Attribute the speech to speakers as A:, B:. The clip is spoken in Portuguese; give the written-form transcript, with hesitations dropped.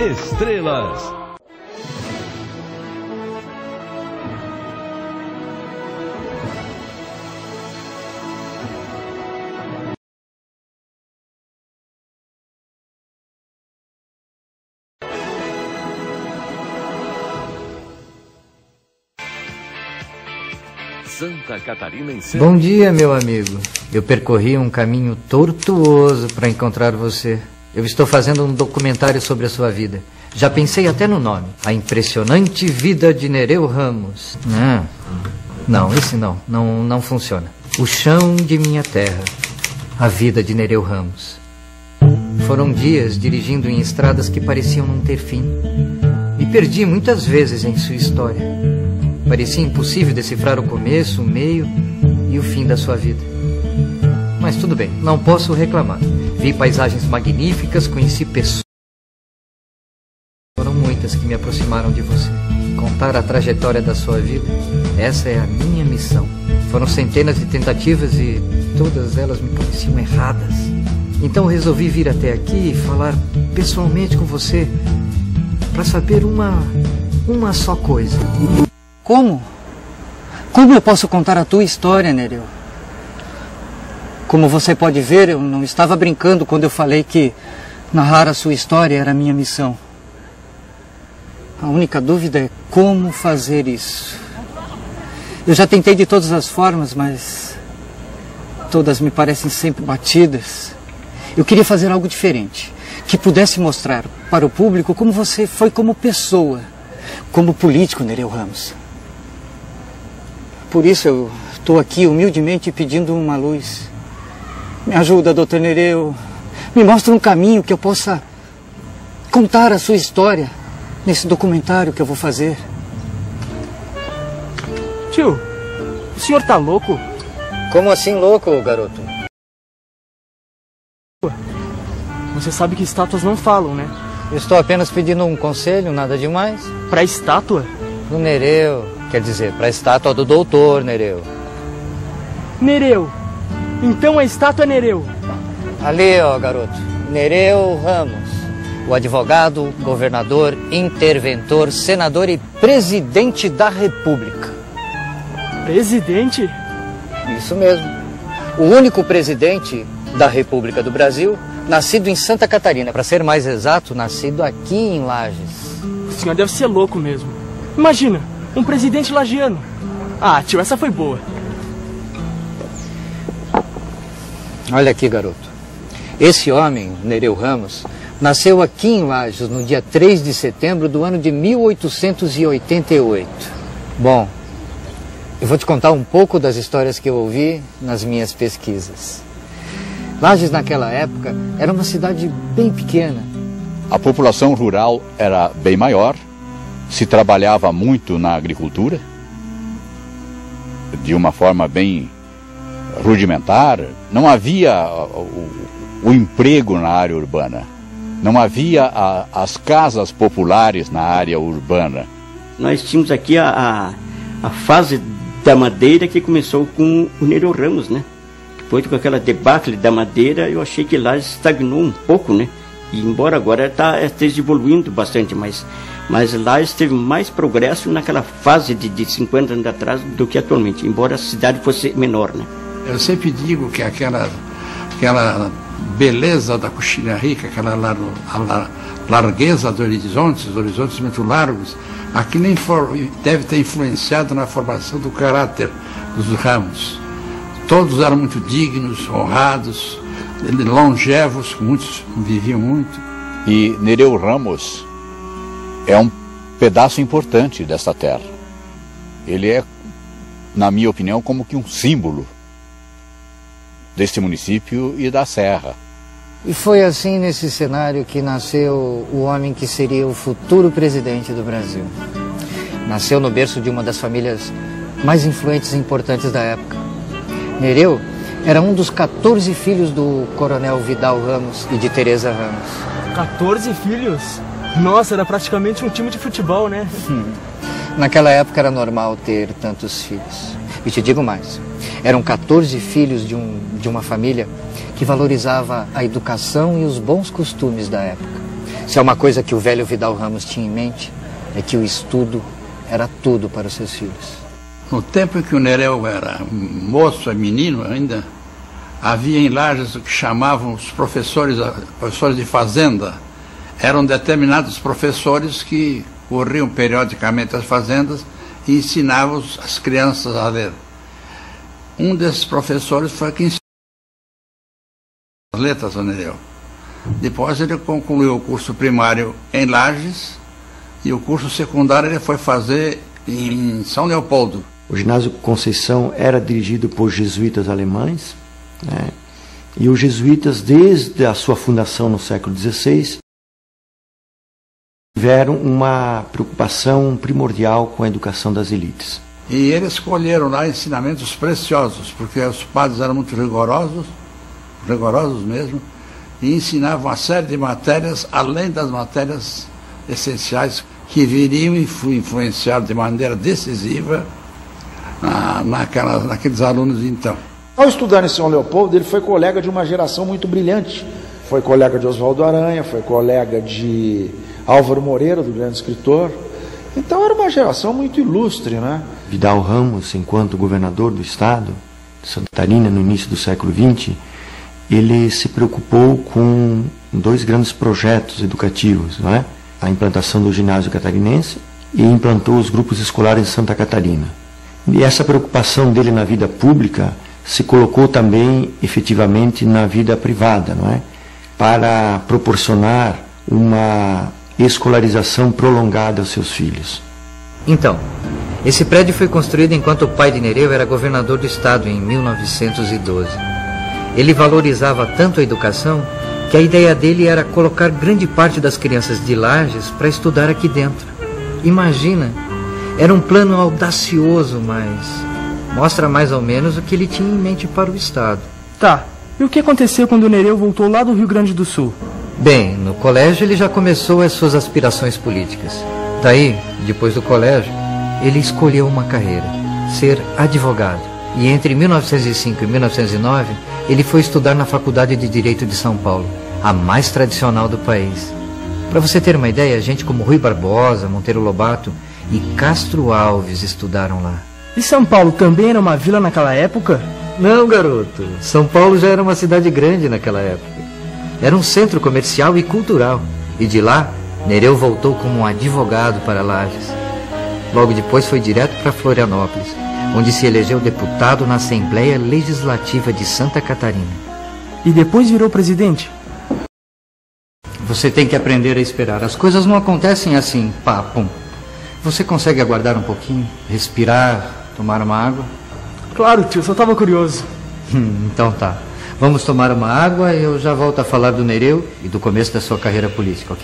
A: Estrelas.
B: Santa Catarina em cena.
C: Bom dia, meu amigo. Eu percorri um caminho tortuoso para encontrar você. Eu estou fazendo um documentário sobre a sua vida. Já pensei até no nome. A Impressionante Vida de Nereu Ramos. Não, esse não funciona. O Chão de Minha Terra. A Vida de Nereu Ramos. Foram dias dirigindo em estradas que pareciam não ter fim. Me perdi muitas vezes em sua história. Parecia impossível decifrar o começo, o meio e o fim da sua vida. Mas tudo bem, não posso reclamar. Vi paisagens magníficas, conheci pessoas. Foram muitas que me aproximaram de você. Contar a trajetória da sua vida, essa é a minha missão. Foram centenas de tentativas e todas elas me pareciam erradas. Então resolvi vir até aqui e falar pessoalmente com você para saber uma só coisa.
D: Como? Como eu posso contar a tua história, Nereu? Como você pode ver, eu não estava brincando quando eu falei que narrar a sua história era a minha missão. A única dúvida é como fazer isso. Eu já tentei de todas as formas, mas todas me parecem sempre batidas. Eu queria fazer algo diferente, que pudesse mostrar para o público como você foi como pessoa, como político, Nereu Ramos. Por isso eu estou aqui humildemente pedindo uma luz. Me ajuda, Dr. Nereu. Me mostra um caminho que eu possa contar a sua história nesse documentário que eu vou fazer.
E: Tio, o senhor tá louco?
C: Como assim louco, garoto?
E: Você sabe que estátuas não falam, né?
C: Eu estou apenas pedindo um conselho, nada demais.
E: Pra estátua?
C: Pro Nereu. Quer dizer, para a estátua do doutor Nereu.
E: Nereu. Então a estátua é Nereu.
C: Ali, ó, garoto. Nereu Ramos. O advogado, governador, interventor, senador e presidente da República.
E: Presidente?
C: Isso mesmo. O único presidente da República do Brasil, nascido em Santa Catarina. Para ser mais exato, nascido aqui em Lages.
E: O senhor deve ser louco mesmo. Imagina, um presidente lagiano. Ah, tio, essa foi boa.
C: Olha aqui, garoto. Esse homem, Nereu Ramos, nasceu aqui em Lages no dia 3 de setembro do ano de 1888. Bom, eu vou te contar um pouco das histórias que eu ouvi nas minhas pesquisas. Lages, naquela época, era uma cidade bem pequena.
F: A população rural era bem maior, se trabalhava muito na agricultura, de uma forma bem rudimentar. Não havia o emprego na área urbana, não havia as casas populares na área urbana.
G: Nós tínhamos aqui a fase da madeira que começou com o Nereu Ramos, né? Depois com aquela debacle da madeira, eu achei que lá estagnou um pouco, né? E embora agora esteja evoluindo bastante, mas lá esteve mais progresso naquela fase de 50 anos atrás do que atualmente, embora a cidade fosse menor, né?
H: Eu sempre digo que aquela beleza da Coxilha Rica, aquela largueza dos horizontes muito largos, aqui nem deve ter influenciado na formação do caráter dos Ramos. Todos eram muito dignos, honrados, longevos, muitos viviam muito.
F: E Nereu Ramos é um pedaço importante dessa terra. Ele é, na minha opinião, como que um símbolo deste município e da Serra.
C: E foi assim, nesse cenário, que nasceu o homem que seria o futuro presidente do Brasil. Nasceu no berço de uma das famílias mais influentes e importantes da época. Nereu era um dos 14 filhos do coronel Vidal Ramos e de Teresa Ramos.
E: 14 filhos? Nossa, era praticamente um time de futebol, né?
C: Naquela época era normal ter tantos filhos. E te digo mais, eram 14 filhos de uma família que valorizava a educação e os bons costumes da época.
D: Se é uma coisa que o velho Vidal Ramos tinha em mente, é que o estudo era tudo para os seus filhos.
H: No tempo em que o Nereu era moço, menino ainda, havia em Lages o que chamavam os professores de fazenda. Eram determinados professores que corriam periodicamente as fazendas e ensinavam as crianças a ler. Um desses professores foi quem ensinou as letras ao Nereu. Depois ele concluiu o curso primário em Lages e o curso secundário ele foi fazer em São Leopoldo.
A: O ginásio Conceição era dirigido por jesuítas alemães, né? E os jesuítas, desde a sua fundação no século XVI, tiveram uma preocupação primordial com a educação das elites.
H: E eles escolheram lá ensinamentos preciosos, porque os padres eram muito rigorosos mesmo, e ensinavam uma série de matérias, além das matérias essenciais, que viriam influenciar de maneira decisiva naqueles alunos de então.
I: Ao estudar em São Leopoldo, ele foi colega de uma geração muito brilhante. Foi colega de Oswaldo Aranha, foi colega de Álvaro Moreira, do grande escritor. Então era uma geração muito ilustre, né?
A: Vidal Ramos, enquanto governador do estado de Santa Catarina, no início do século XX, ele se preocupou com dois grandes projetos educativos, não é? A implantação do ginásio catarinense e implantou os grupos escolares em Santa Catarina. E essa preocupação dele na vida pública se colocou também efetivamente na vida privada, não é? Para proporcionar uma escolarização prolongada aos seus filhos.
C: Então, esse prédio foi construído enquanto o pai de Nereu era governador do estado em 1912. Ele valorizava tanto a educação que a ideia dele era colocar grande parte das crianças de Lages para estudar aqui dentro. Imagina, era um plano audacioso, mas mostra mais ou menos o que ele tinha em mente para o estado.
E: Tá, e o que aconteceu quando o Nereu voltou lá do Rio Grande do Sul?
C: Bem, no colégio ele já começou as suas aspirações políticas. Daí, depois do colégio, ele escolheu uma carreira, ser advogado. E entre 1905 e 1909, ele foi estudar na Faculdade de Direito de São Paulo, a mais tradicional do país. Para você ter uma ideia, gente como Rui Barbosa, Monteiro Lobato e Castro Alves estudaram lá.
E: E São Paulo também era uma vila naquela época?
C: Não, garoto. São Paulo já era uma cidade grande naquela época. Era um centro comercial e cultural. E de lá, Nereu voltou como um advogado para Lages. Logo depois foi direto para Florianópolis, onde se elegeu deputado na Assembleia Legislativa de Santa Catarina.
E: E depois virou presidente?
C: Você tem que aprender a esperar. As coisas não acontecem assim, pá, pum. Você consegue aguardar um pouquinho, respirar, tomar uma água?
E: Claro, tio, só estava curioso.
C: Então tá. Vamos tomar uma água e eu já volto a falar do Nereu e do começo da sua carreira política, ok?